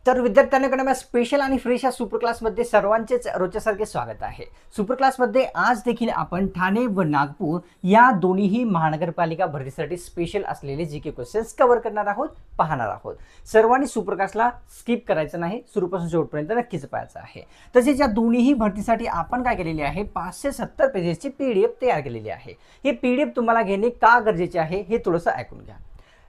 तर विद्यार्थ्यांकडे स्पेशल आणि फ्रेश या सुपर क्लासमध्ये सर्वांचेच रोजच्यासारखे स्वागत आहे। सुपर क्लासमध्ये आज देखील आपण ठाणे व नागपूर या दोन्हीही महानगरपालिका भरतीसाठी स्पेशल असलेले जीके क्वेश्चन्स कव्हर करणार आहोत, पाहणार आहोत। सर्वांनी सुपर क्लासला स्किप करायचं नाही, सुरूपासून शेवटपर्यंत नक्कीच पाहायचं आहे। तसेच या दोन्हीही भरतीसाठी आपण काय केलेले आहे, 570 पेजेसची पीडीएफ तयार केलेली आहे। हे पीडीएफ तुम्हाला घेणे का गरजेचे आहे हे थोडंसं ऐकून घ्या।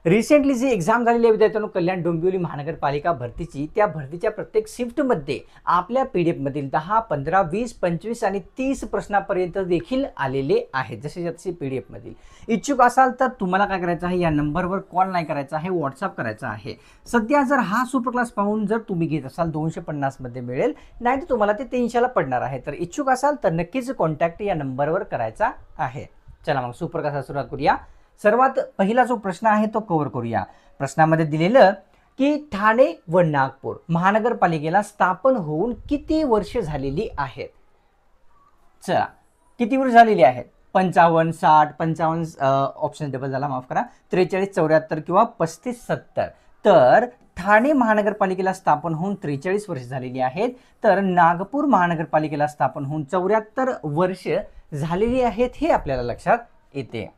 रिसेंटली जी एक्झाम झालेली आहे विद्यार्थ्यांनो, कल्याण डोंबिवली महानगरपालिका भरतीची, त्या भरतीच्या प्रत्येक शिफ्टमध्ये आपल्या पीडीएफ मधील 10, 15, 20, 25 आणि 30 प्रश्नापर्यंत देखील आलेले आहेत। जसे पीडीएफ मधील इच्छुक असाल तर तुम्हाला काय करायचं आहे, या नंबरवर कॉल नाही करायचा आहे, व्हॉट्सअप करायचा आहे। सध्या जर हा सुपर क्लास पाहून जर तुम्ही घेत असाल 250 मध्ये मिळेल, नाही तर तुम्हाला ते 300 ला पडणार आहे। तर इच्छुक असाल तर नक्कीच कॉन्टॅक्ट या नंबरवर करायचा आहे। चला मग सुपर क्लासला सुरुवात करूया। सर्वात पहिला जो प्रश्न आहे तो कव्हर करूया। प्रश्नामध्ये दिलेलं की ठाणे व नागपूर महानगरपालिकेला स्थापन होऊन किती वर्ष झालेली आहेत। चला किती वर्ष झालेली आहेत, 55, 60, 55 ऑप्शन डबल झाला, माफ करा, 43, 74 किंवा 35, 70। तर ठाणे महानगरपालिकेला स्थापन होऊन 43 वर्ष झालेली आहेत, तर नागपूर महानगरपालिकेला स्थापन होऊन 74 वर्ष झालेली आहेत, हे आपल्याला लक्षात येते।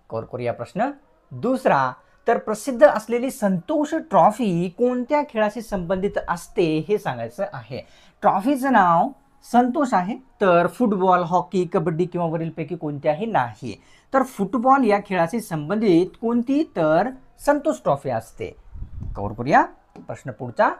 कव्हर करूया प्रश्न दुसरा। तर प्रसिद्ध असलेली संतोष ट्रॉफी कोणत्या खेळाशी संबंधित असते हे सांगायचं आहे। ट्रॉफीचं नाव संतोष आहे, तर फुटबॉल, हॉकी, कबड्डी किंवा वरीलपैकी कोणत्याही नाही। तर फुटबॉल या खेळाशी संबंधित कोणती, तर संतोष ट्रॉफी असते। कव्हर करूया प्रश्न पुढचा,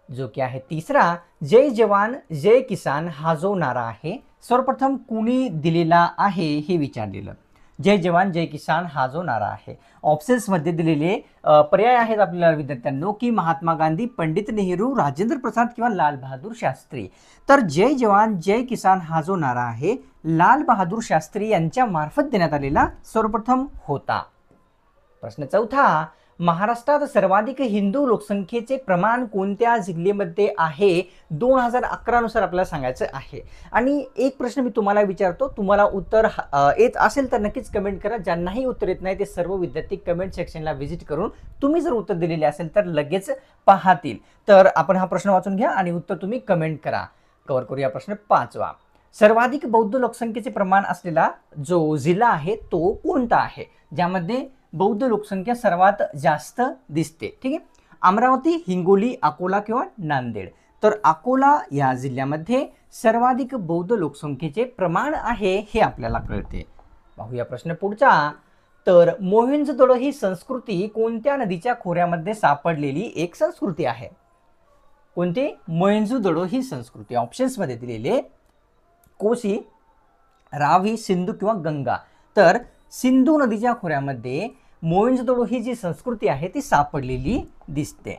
जो की आहे तिसरा। जय जवान जय किसान हा जो नारा आहे सर्वप्रथम कुणी दिलेला आहे हे विचारलेलं। जय जवान जय किसान हा जो नारा आहे, ऑप्शन्स मध्ये दिलेले पर्याय आहेत आपल्याला विद्यार्थ्यांनो, की महात्मा गांधी, पंडित नेहरू, राजेंद्र प्रसाद किंवा लाल बहादूर शास्त्री। तर जय जवान जय किसान हा जो नारा आहे लाल बहादूर शास्त्री यांच्या मार्फत देण्यात आलेला सर्वप्रथम होता। प्रश्न चौथा। महाराष्ट्रात सर्वाधिक हिंदू लोकसंख्येचे प्रमाण कोणत्या जिल्ह्यामध्ये आहे 2011 नुसार आपल्याला सांगायचं आहे। आणि एक प्रश्न मी तुम्हाला विचारतो, तुम्हाला उत्तर येत असेल तर नक्कीच कमेंट करा। ज्यांनाही उत्तर येत नाही ते सर्व विद्यार्थी कमेंट सेक्शनला व्हिजिट करून तुम्ही जर उत्तर दिलेले असेल तर लगेच पाहतील। तर आपण हा प्रश्न वाचून घ्या आणि उत्तर तुम्ही कमेंट करा। कव्हर करूया प्रश्न पाचवा। सर्वाधिक बौद्ध लोकसंख्येचे प्रमाण असलेला जो जिल्हा आहे तो कोणता आहे, ज्यामध्ये बौद्ध लोकसंख्या सर्वात जास्त दिसते। ठीक आहे, अमरावती, हिंगोली, अकोला किंवा नांदेड। तर अकोला या जिल्ह्यामध्ये सर्वाधिक बौद्ध लोकसंख्येचे प्रमाण आहे हे आपल्याला कळते। पाहूया प्रश्न पुढचा। तर मोहेंजोदडो ही संस्कृती कोणत्या नदीच्या खोऱ्यामध्ये सापडलेली एक संस्कृती आहे। कोणती? मोहेंजोदडो ही संस्कृती। ऑप्शन्स मध्ये दिलेले कोसी, रावी, सिंधू किंवा गंगा। तर सिंधू नदीच्या खोऱ्यामध्ये मोहेंजोदडो ही जी संस्कृती आहे ती सापडलेली दिसते।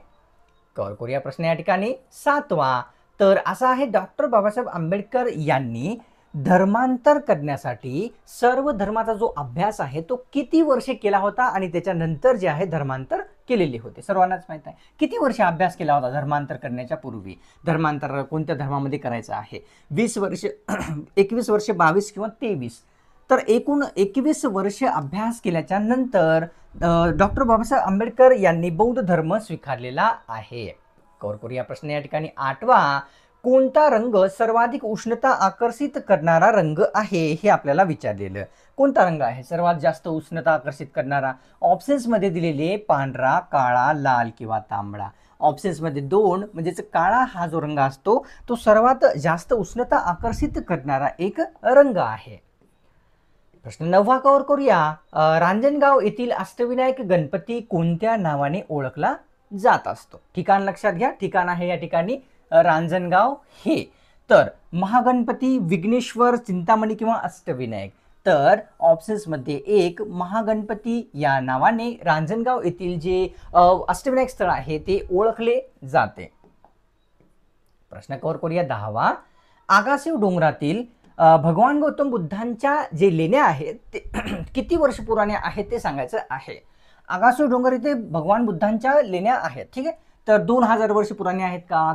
कव्हर करूया प्रश्न या ठिकाणी सातवा। तर असा आहे, डॉक्टर बाबासाहेब आंबेडकर यांनी धर्मांतर करण्यासाठी सर्व धर्माचा जो अभ्यास आहे तो किती वर्षे केला होता आणि त्याच्यानंतर जे आहे धर्मांतर केलेले होते। सर्वांनाच माहित आहे किती वर्ष अभ्यास केला होता धर्मांतर करण्याच्या पूर्वी। धर्मांतर कोणत्या धर्मामध्ये करायचं आहे, 20 वर्ष 21 वर्ष, 22 किंवा 23। तर एकूण 21 वर्ष अभ्यास केल्याच्या नंतर डॉक्टर बाबासाहेब आंबेडकर यांनी बौद्ध धर्म स्वीकारलेला आहे। कव्हर करूया प्रश्न या ठिकाणी आठवा। कोणता रंग सर्वाधिक उष्णता आकर्षित करणारा रंग आहे हे आपल्याला विचारलेलं। कोणता रंग आहे सर्वात जास्त उष्णता आकर्षित करणारा? ऑप्शन्स मध्ये दिलेले पांढरा, काळा, लाल किंवा तांबडा। ऑप्शन्स मध्ये 2 म्हणजेच काळा हा जो रंग असतो तो सर्वात जास्त उष्णता आकर्षित करणारा एक रंग आहे। प्रश्न 9वा कव्हर करूया। रांजणगाव येथील अष्टविनायक गणपती कोणत्या नावाने ओळखला जात असतो? ठिकाण लक्षात घ्या, ठिकाण आहे या ठिकाणी रांजणगाव हे। तर महागणपती, विघ्नेश्वर, चिंतामणी किंवा अष्टविनायक। तर ऑप्शन्स मध्ये 1 महागणपती या नावाने रांजणगाव येथील जे अष्टविनायक स्थळ आहे ते ओळखले जाते। प्रश्न कव्हर करूया 10वा। आगासिव डोंगरातील भगवान गौतम बुद्धांच्या जे लेण्या आहेत ते किती वर्ष पुराण्या आहेत ते सांगायचं आहे। आगासिव डोंगर इथे भगवान बुद्धांच्या लेण्या आहेत। ठीक आहे, तर 2000 वर्ष पुराण्या आहेत का,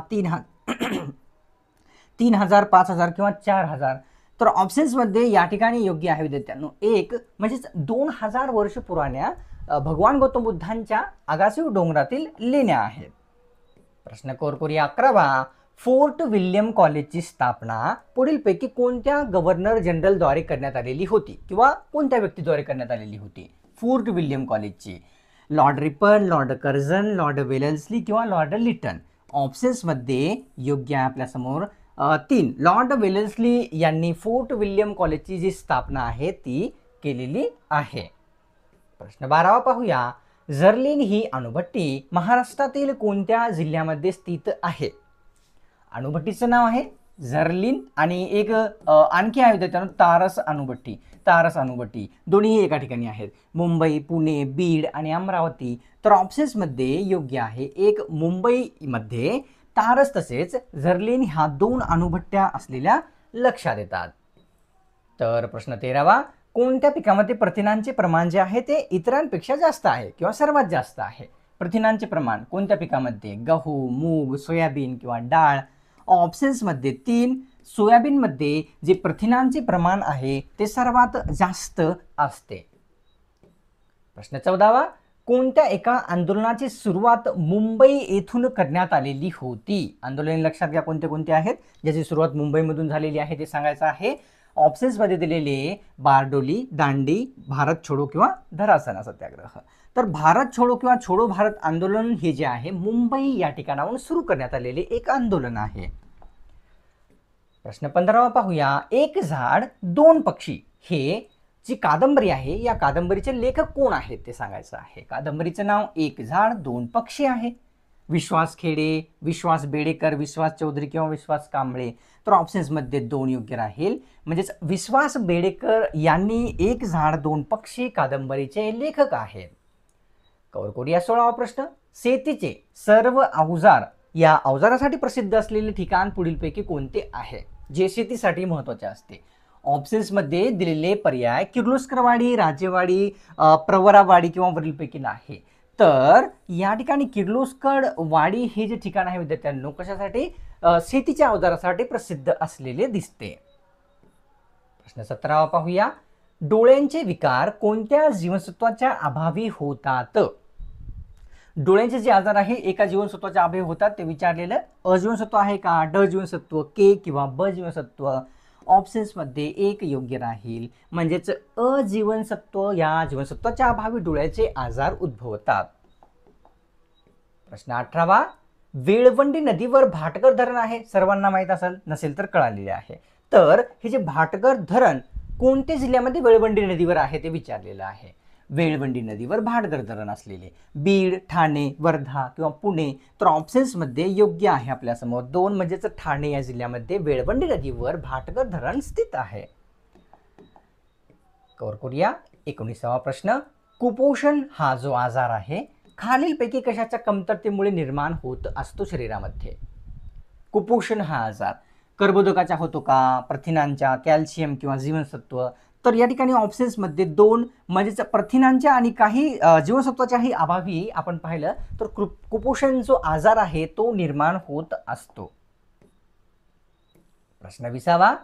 3000, 5000 किंवा 4000। तर ऑप्शन्स मध्ये या ठिकाणी योग्य आहे विद्यार्थ्यांनो 1 म्हणजेच 2000 वर्ष पुराण्या भगवान गौतम बुद्धांच्या आगासिव डोंगरातील लेण्या आहेत। प्रश्न करूया 11वा. फोर्ट विल्यम कॉलेजची स्थापना पुढीलपैकी कोणत्या गव्हर्नर जनरलद्वारे करण्यात आलेली होती किंवा कोणत्या व्यक्तीद्वारे करण्यात आलेली होती? फोर्ट विल्यम कॉलेजची Lord Ripon, Lord Curzon, Lord Wellesley किंवा लॉर्ड लिटन. ऑप्शन्समध्ये योग्य आहे आपल्यासमोर 3. लॉर्ड वेलन्सली यांनी फोर्ट विल्यम कॉलेजची जी स्थापना आहे ती केलेली आहे. प्रश्न 12वा पाहूया. झर्लिन ही अणुभट्टी महाराष्ट्रातील कोणत्या जिल्ह्यामध्ये स्थित आहे? अणुभट्टीचं नाव आहे झर्लिन आणि एक आणखी आहे त्याच्यानं तारस अणुभट्टी. तारस अणुभट्टी दोन्हीही एका ठिकाणी आहेत, मुंबई, पुणे, बीड आणि अमरावती. तर ऑप्शन्समध्ये योग्य आहे एक मुंबईमध्ये तारस तसेच झर्लिन ह्या 2 अणुभट्ट्या असलेल्या लक्षात येतात. तर प्रश्न 13वा. कोणत्या पिकामध्ये प्रथिनांचे प्रमाण जे आहे ते इतरांपेक्षा जास्त आहे किंवा सर्वात जास्त आहे? प्रथिनांचे प्रमाण कोणत्या पिकामध्ये? गहू, मूग, सोयाबीन किंवा डाळ. ऑप्शन्समध्ये 3. सोयाबीनमध्ये जे प्रथिनांचे प्रमाण आहे ते सर्वात जास्त असते. प्रश्न 14वा. कोणत्या एका आंदोलनाची सुरुवात मुंबई येथून करण्यात आलेली होती? आंदोलन लक्षात घ्या कोणते कोणते आहेत ज्याची सुरुवात मुंबईमधून झालेली आहे ते सांगायचं आहे. ऑप्शन्समध्ये दिलेले बारडोली, दांडी, भारत छोडो किंवा धरासना सत्याग्रह. तर भारत छोडो किंवा छोडो भारत आंदोलन हे जे आहे मुंबई या ठिकाणाहून सुरू करण्यात आलेले एक आंदोलन आहे. प्रश्न 15वा पाहूया. एक झाड दोन पक्षी हे जी कादंबरी आहे या कादंबरीचे लेखक कोण आहेत ते सांगायचं आहे. कादंबरीचं नाव एक झाड दोन पक्षी आहे. विश्वास खेडे, विश्वास बेडेकर, विश्वास चौधरी किंवा विश्वास कांबळे. तर ऑप्शन्समध्ये 2 योग्य राहील. म्हणजेच विश्वास बेडेकर यांनी एक झाड दोन पक्षी कादंबरीचे लेखक आहेत. कव्हर करूया 16वा प्रश्न. शेतीचे सर्व अवजार या अवजारासाठी प्रसिद्ध असलेले ठिकाण पुढीलपैकी कोणते आहे जे शेतीसाठी महत्त्वाचे असते? ऑप्शन्समध्ये दिलेले पर्याय किर्लोस्करवाडी, राजेवाडी, प्रवरावाडी किंवा वरीलपैकी नाही. तर या ठिकाणी किर्लोस्कर वाडी हे जे ठिकाण आहे विद्यार्थ्यांनो कशासाठी? शेतीच्या अवजारासाठी प्रसिद्ध असलेले दिसते. प्रश्न 17वा पाहूया. डोळ्यांचे विकार कोणत्या जीवनसत्वाच्या अभावी होतात? डोळ्यांचे जे आजार आहे एका जीवनसत्वाच्या अभावी होतात ते विचारलेलं. अ जीवनसत्व आहे का? ड जीवनसत्व, के किंवा ब जीवनसत्व. ऑप्शन्समध्ये 1 योग्य राहील. म्हणजेच अ जीवनसत्व या जीवनसत्वाच्या अभावी डोळ्याचे आजार उद्भवतात. प्रश्न 18वा. वेळवंडी नदीवर भाटगर धरण आहे, सर्वांना माहीत असेल, नसेल तर कळालेले आहे. तर हे जे भाटगर धरण कोणत्या जिल्ह्यामध्ये वेळवंडी नदीवर आहे ते विचारलेलं आहे. वेळवंडी नदीवर भाटगर धरण असलेले बीड, ठाणे, वर्धा किंवा पुणे. तर ऑप्शन्समध्ये योग्य आहे आपल्यासमोर 2 म्हणजेच ठाणे या जिल्ह्यामध्ये वेळवंडी नदीवर भाटगर धरण स्थित आहे. कव्हर करूया 19वा प्रश्न. कुपोषण हा जो आजार आहे खालीलपैकी कशाच्या कमतरतेमुळे निर्माण होत असतो शरीरामध्ये? कुपोषण हा आजार कर्बोदकाचा होतो का, प्रथिनांच्या, कॅल्शियम किंवा जीवनसत्व? तर या ठिकाणी ऑप्शन्समध्ये 2 म्हणजेच प्रथिनांच्या आणि काही जीवनसत्वाच्याही अभावी आपण पाहिलं तर कुपोषण जो आजार आहे तो निर्माण होत असतो. प्रश्न 20वा.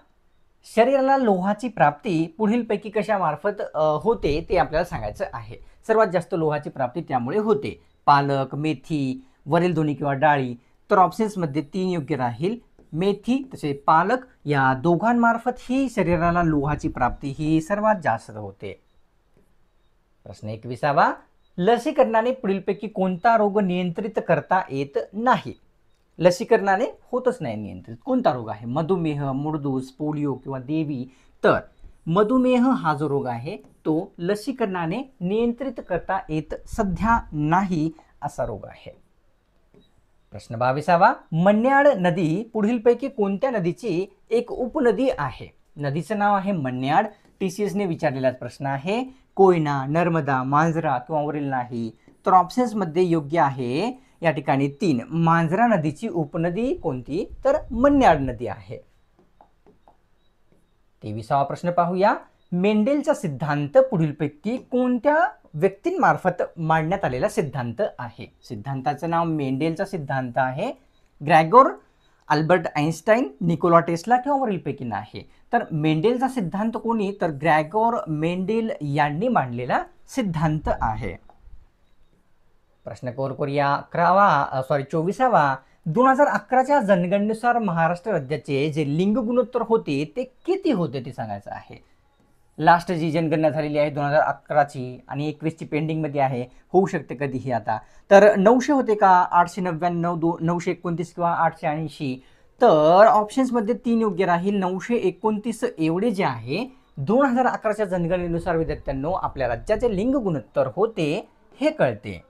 शरीराला लोहाची प्राप्ती पुढीलपैकी कशामार्फत होते ते आपल्याला सांगायचं आहे. सर्वात जास्त लोहाची प्राप्ती त्यामुळे होते. पालक, मेथी, वरील दोन्ही किंवा डाळी. तर ऑप्शन्समध्ये 3 योग्य राहील. मेथी तसे पालक या दोघांमार्फत ही शरीराला लोहाची प्राप्ती ही सर्वात जास्त होते. प्रश्न 21वा. लसीकरणाने पुढीलपैकी कोणता रोग नियंत्रित करता येत नाही? लसीकरणाने होतच नाही नियंत्रित. कोणता रोग आहे? मधुमेह, मुळदूस, पोलिओ किंवा देवी. तर मधुमेह हा जो रोग आहे तो लसीकरणाने नियंत्रित करता येत सध्या नाही असा रोग आहे. प्रश्न 22वा. मन्याड नदी पुढीलपैकी कोणत्या नदीची एक उपनदी आहे? नदीचं नाव आहे मन्याड. TCSने विचारलेला प्रश्न आहे. कोयना, नर्मदा, मांजरा किंवा वरील नाही. तर ऑप्शन्समध्ये योग्य आहे या ठिकाणी 3 मांजरा नदीची उपनदी कोणती? तर मन्याड नदी आहे. 23वा प्रश्न पाहूया. मेंडेलचा सिद्धांत पुढीलपैकी कोणत्या व्यक्तींमार्फत मांडण्यात आलेला सिद्धांत आहे? सिद्धांताचं नाव मेंडेलचा सिद्धांत आहे. Gregor, Albert Einstein, Nikola Tesla किंवा वरीलपैकी नाही. तर मेंडेलचा सिद्धांत कोणी? तर ग्रेगोर मेंडेल यांनी मांडलेला सिद्धांत आहे. प्रश्न करूया 24वा. 2011च्या जनगणनेनुसार महाराष्ट्र राज्याचे जे लिंग गुणोत्तर होते ते किती होते ते सांगायचं आहे. लास्ट जी जनगणना झालेली आहे 2011ची आणि 21ची पेंडिंगमध्ये आहे, होऊ शकते कधीही आता. तर 900 होते का, 899, 929 किंवा 880. तर ऑप्शन्समध्ये 3 योग्य राहील. 929 एवढे जे आहे 2011च्या जनगणनेनुसार विद्यार्थ्यांनो आपल्या राज्याचे लिंग गुणोत्तर होते हे कळते.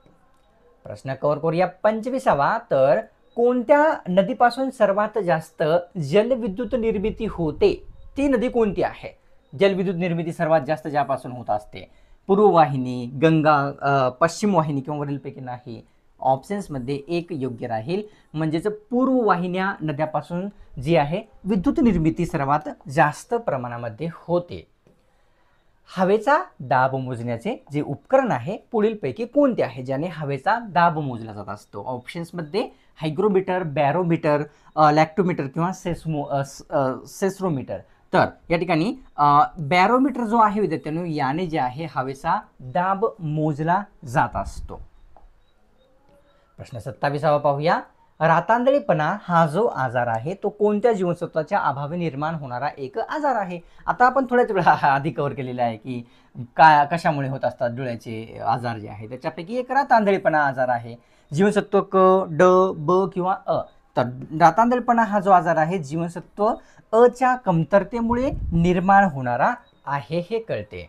प्रश्न कव्हर करूया 25वा. तर कोणत्या नदीपासून सर्वात जास्त जलविद्युत निर्मिती होते, ती नदी कोणती आहे? जलविद्युत निर्मिती सर्वात जास्त ज्यापासून होत असते, पूर्व वाहिनी, गंगा, पश्चिम वाहिनी किंवा वरीलपैकी नाही. ऑप्शन्समध्ये एक योग्य राहील, म्हणजेच पूर्व वाहिन्या नद्यापासून जी आहे विद्युत निर्मिती सर्वात जास्त प्रमाणामध्ये होते. हवेचा दाब मोजण्याचे जे उपकरण आहे पुढीलपैकी कोणते आहे ज्याने हवेचा दाब मोजला जात असतो? ऑप्शन्समध्ये हायग्रोमीटर, बॅरोमीटर, लॅक्टोमीटर किंवा सेस्रोमीटर. तर या ठिकाणी बॅरोमीटर जो आहे विद्यार्थ्यांनो याने जे आहे हवेचा दाब मोजला जात असतो. प्रश्न 27वा पाहूया. रातांधळेपणा हा जो आजार आहे तो कोणत्या जीवनसत्वाच्या अभावी निर्माण होणारा एक आजार आहे? आता आपण थोड्याच वेळा आधी कव्हर केलेला आहे की कशामुळे होत असतात डोळ्याचे आजार जे आहे, त्याच्यापैकी एक रातांधळेपणा आजार आहे. जीवनसत्व क, ड, ब किंवा अ. तर रातांधळेपणा हा जो आजार आहे जीवनसत्व अ च्या कमतरतेमुळे निर्माण होणारा आहे हे कळते.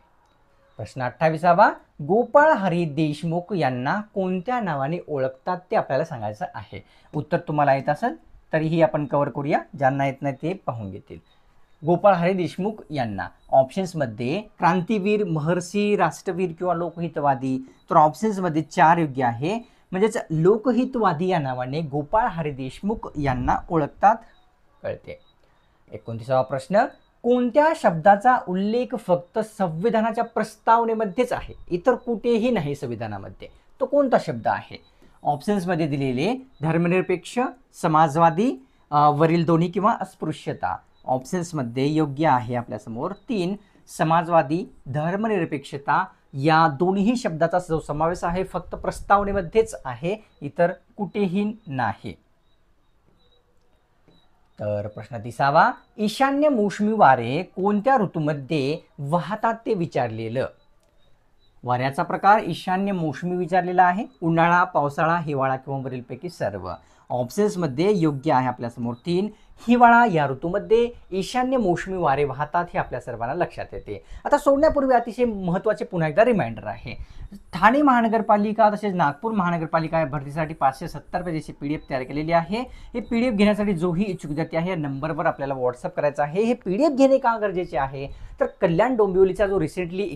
प्रश्न 28वा. गोपाळ हरी देशमुख यांना कोणत्या नावाने ओळखतात ते आपल्याला सांगायचं आहे. उत्तर तुम्हाला येत असेल तरीही आपण कव्हर करूया, ज्यांना येत नाही ते पाहून घेतील. गोपाळ हरी देशमुख यांना ऑप्शन्समध्ये क्रांतीवीर, महर्षी, राष्ट्रवीर किंवा लोकहितवादी. तर ऑप्शन्समध्ये 4 योग्य आहे, म्हणजेच लोकहितवादी या नावाने गोपाळ हरी देशमुख यांना ओळखतात कळते. 29वा प्रश्न. कोणत्या शब्दाचा उल्लेख फक्त संविधानाच्या प्रस्तावनेमध्येच आहे, इतर कुठेही नाही संविधानामध्ये? तो कोणता शब्द आहे? ऑप्शन्समध्ये दिलेले धर्मनिरपेक्ष, समाजवादी, वरील दोन्ही किंवा अस्पृश्यता. ऑप्शन्समध्ये योग्य आहे आपल्यासमोर 3 समाजवादी, धर्मनिरपेक्षता या दोन्ही शब्दाचा जो समावेश आहे फक्त प्रस्तावनेमध्येच आहे, इतर कुठेही नाही. तर प्रश्न 30वा. ईशान्य मोसमी वारे कोणत्या ऋतूमध्ये वाहतात ते विचारलेलं. वाऱ्याचा प्रकार ईशान्य मोसमी विचारलेला आहे. उन्हाळा, पावसाळा, हिवाळा किंवा वरीलपैकी सर्व. ऑप्शन्समध्ये योग्य आहे आपल्यासमोर 3 हिवाळा या ऋतूमध्ये ईशान्य मोसमी वारे वाहतात हे आपल्या सर्वांना लक्षात येते. आता सोडण्यापूर्वी अतिशय महत्त्वाचे पुन्हा एकदा रिमाइंडर आहे. ठाणे महानगरपालिका तसेच नागपूर महानगरपालिका या भरतीसाठी 570 पेजेची PDF तयार केलेली आहे. हे PDF घेण्यासाठी जोही इच्छुक विद्यार्थी आहे या नंबरवर आपल्याला व्हॉट्सअप करायचा आहे. हे PDF घेणे का गरजेचे आहे, तर कल्याण डोंबिवलीचा जो रिसेंटली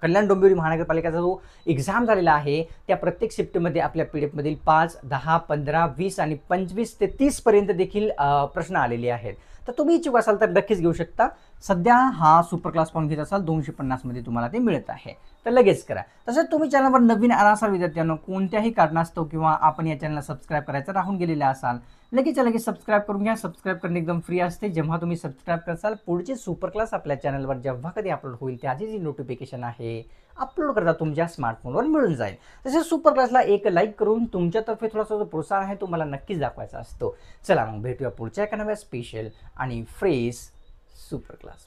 कल्याण डोंबिवली महानगरपालिकेचा जो एक्झाम झालेला आहे त्या प्रत्येक शिफ्टमध्ये आपल्या PDF मधील 5, 10, 15, 20 आणि 25 ते 30 पर्यंत देखील प्रश्न आलेले आहेत. तर तुम्ही इच्छुक असाल तर नक्कीच घेऊ शकता. सध्या हा सुपर क्लास पाहून घेत असाल 250 मध्ये तुम्हाला ते मिळत आहे, तर लगेच करा. तसंच तुम्ही चॅनलवर नवीन आला असाल विद्यार्थ्यांनो, कोणत्याही कारणास्तव किंवा आपण या चॅनलला सबस्क्राईब करायचं राहून गेलेला असाल, लगेच सबस्क्राईब करून घ्या. सबस्क्राईब करणे एकदम फ्री असते. जेव्हा तुम्ही सबस्क्राईब कराल पुढचे सुपर क्लास आपल्या चॅनलवर जेव्हा कधी अपलोड होईल त्याची जी नोटिफिकेशन आहे अपलोड करता तुमच्या स्मार्टफोनवर मिळून जाईल. तसेच सुपर क्लासला एक लाईक करून तुमच्यातर्फे थोडासा जो प्रोत्साहन आहे तो मला नक्कीच दाखवायचा असतो. चला मग भेटूया पुढच्या एका नव्या स्पेशल आणि फ्रेश सुपर क्लास.